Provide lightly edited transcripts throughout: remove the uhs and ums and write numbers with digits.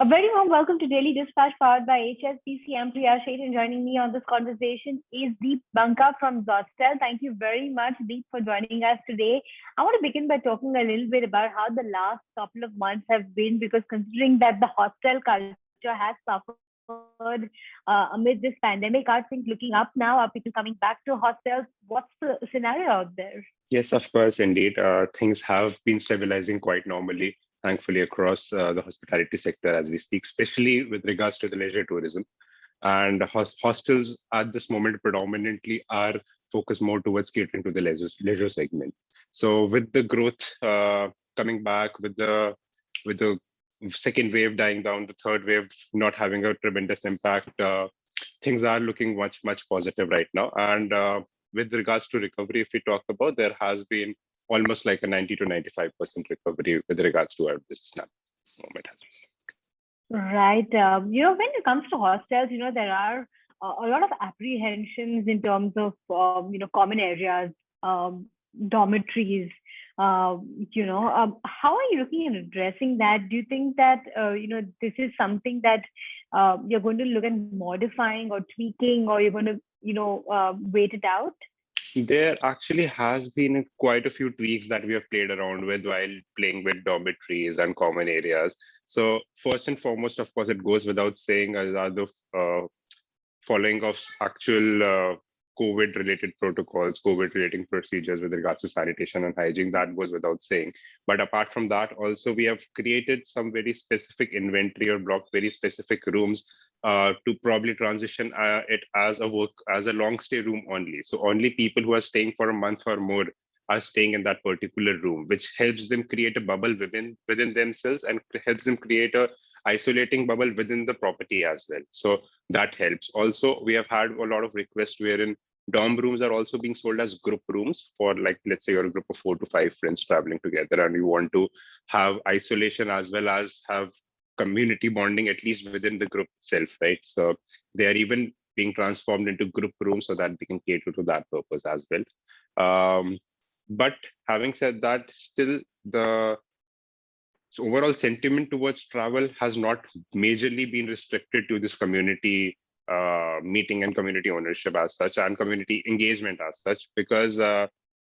A very warm welcome to Daily Dispatch powered by HSBC. I'm Priya Sheth, and joining me on this conversation is Banka from Zostel. Thank you very much, Deep, for joining us today. I want to begin by talking a little bit about how the last couple of months have been, because considering that the hostel culture has suffered amid this pandemic, are things looking up now? Are people coming back to hostels? What's the scenario out there? Yes, of course, indeed. Things have been stabilizing quite normally, thankfully, across the hospitality sector as we speak, especially with regards to the leisure tourism. And hostels at this moment predominantly are focused more towards catering to the leisure segment. So with the growth coming back, with the second wave dying down, the third wave not having a tremendous impact, things are looking much positive right now. And with regards to recovery, if we talk about, there has been almost like a 90 to 95% recovery with regards to our business now at this moment as Right. When it comes to hostels, there are a lot of apprehensions in terms of, common areas, dormitories. How are you looking at addressing that? Do you think that, this is something that you're going to look at modifying or tweaking, or you're going to, wait it out? there actually has been quite a few tweaks that we have played around with while playing with dormitories and common areas. So first and foremost, of course, it goes without saying, are the following of actual COVID-related protocols, COVID-related procedures with regards to sanitation and hygiene. That goes without saying. But apart from that, also we have created some very specific inventory or block very specific rooms to probably transition it as a long stay room only. So only people who are staying for a month or more are staying in that particular room, which helps them create a bubble within themselves and helps them create a isolating bubble within the property as well. So that helps. Also, we have had a lot of requests wherein dorm rooms are also being sold as group rooms for, like, let's say you're a group of 4 to 5 friends traveling together and you want to have isolation as well as have community bonding, at least within the group itself, right? So they are even being transformed into group rooms so that they can cater to that purpose as well. But having said that, still the overall sentiment towards travel has not majorly been restricted to this community meeting and community ownership as such and community engagement as such, because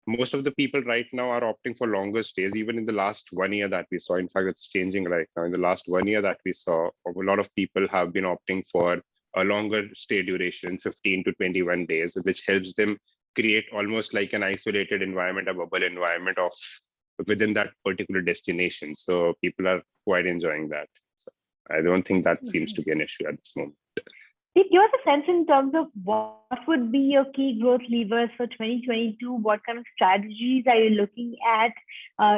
most of the people right now are opting for longer stays. Even in the last 1 year that we saw, in fact, it's changing right now. In the last 1 year that we saw, a lot of people have been opting for a longer stay duration, 15 to 21 days, which helps them create almost like an isolated environment, a bubble environment of within that particular destination. So people are quite enjoying that. So I don't think that seems to be an issue at this moment. Give us a sense in terms of what would be your key growth levers for 2022? What kind of strategies are you looking at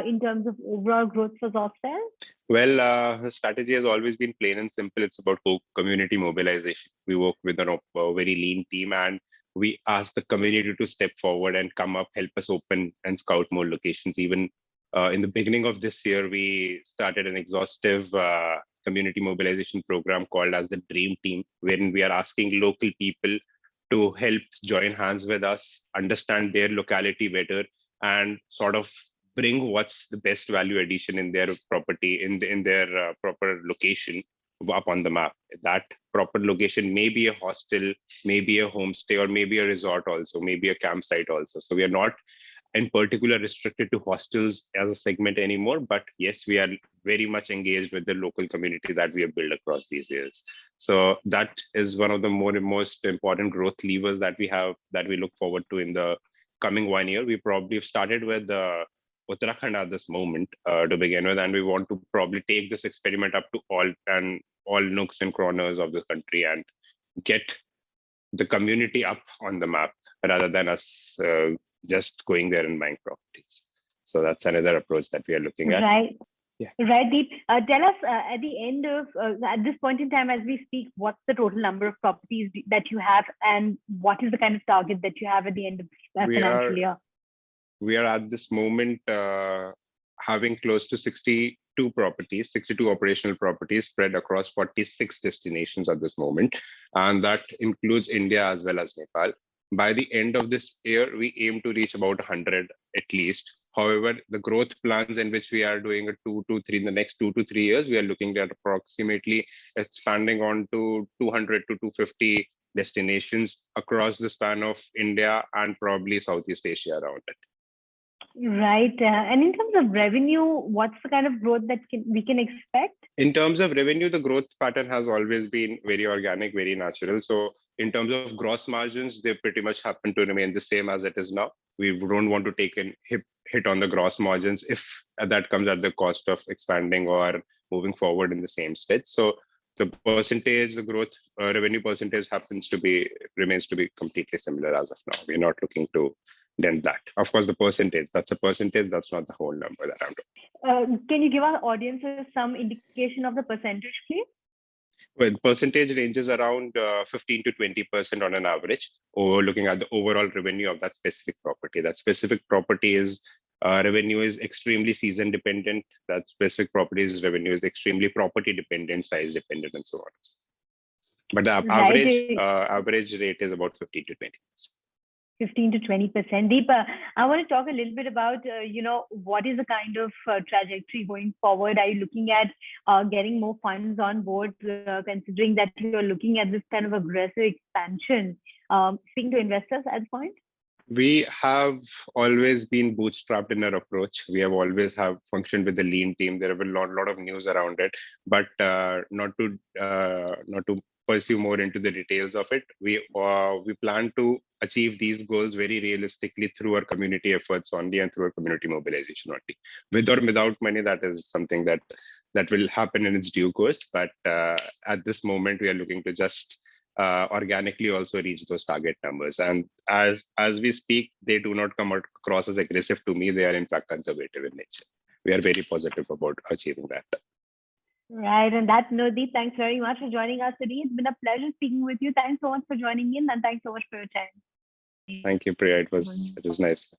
in terms of overall growth for Zostel? Well, the strategy has always been plain and simple. It's about community mobilization. We work with a very lean team, and we ask the community to step forward and come up, help us open and scout more locations. Even in the beginning of this year, we started an exhaustive community mobilization program called as the Dream Team, wherein we are asking local people to help join hands with us, understand their locality better, and sort of bring what's the best value addition in their property, in their proper location up on the map. That proper location may be a hostel, maybe a homestay, or maybe a resort also, maybe a campsite also. So we are not in particular restricted to hostels as a segment anymore, but yes, we are very much engaged with the local community that we have built across these years. So that is one of the most important growth levers that we have, that we look forward to in the coming 1 year. We probably have started with Uttarakhand at this moment to begin with, and we want to probably take this experiment up to all nooks and corners of the country and get the community up on the map rather than us just going there and buying properties. So that's another approach that we are looking at. Right. Yeah. Right, Deep. Tell us at this point in time, as we speak, what's the total number of properties that you have, and what is the kind of target that you have at the end of that financial year? We are at this moment having close to 62 properties, 62 operational properties spread across 46 destinations at this moment. And that includes India as well as Nepal. By the end of this year, we aim to reach about 100 at least. However, the growth plans in which we are doing in the next 2 to 3 years, we are looking at approximately expanding on to 200 to 250 destinations across the span of India and probably Southeast Asia around it. Right. And in terms of revenue, what's the kind of growth that we can expect? In terms of revenue, the growth pattern has always been very organic, very natural. So in terms of gross margins, they pretty much happen to remain the same as it is now. We don't want to take a hit on the gross margins if that comes at the cost of expanding or moving forward in the same stage. So the percentage, the growth revenue percentage remains to be completely similar as of now. We're not looking to dent that. Of course, the percentage, that's a percentage, that's not the whole number that I'm doing. Can you give our audiences some indication of the percentage, please? Well, percentage ranges around 15 to 20% on an average, or looking at the overall revenue of that specific property. That specific property is revenue is extremely season dependent. That specific property's revenue is extremely property dependent, size dependent, and so on. But the average rate is about 15 to 20%. 15 to 20%. Deepa, I want to talk a little bit about, what is the kind of trajectory going forward? Are you looking at getting more funds on board, considering that you're looking at this kind of aggressive expansion? Speaking to investors at this point? We have always been bootstrapped in our approach. We have always functioned with a lean team. There have been a lot of news around it, but not to pursue more into the details of it. We plan to achieve these goals very realistically through our community efforts only and through our community mobilization only. With or without money, that is something that will happen in its due course. But at this moment, we are looking to just organically also reach those target numbers. And as we speak, they do not come across as aggressive to me. They are in fact conservative in nature. We are very positive about achieving that. Right. And that note, Deep, thanks very much for joining us today. It's been a pleasure speaking with you. Thanks so much for joining in, and thanks so much for your time. Thank you, Priya. It was nice.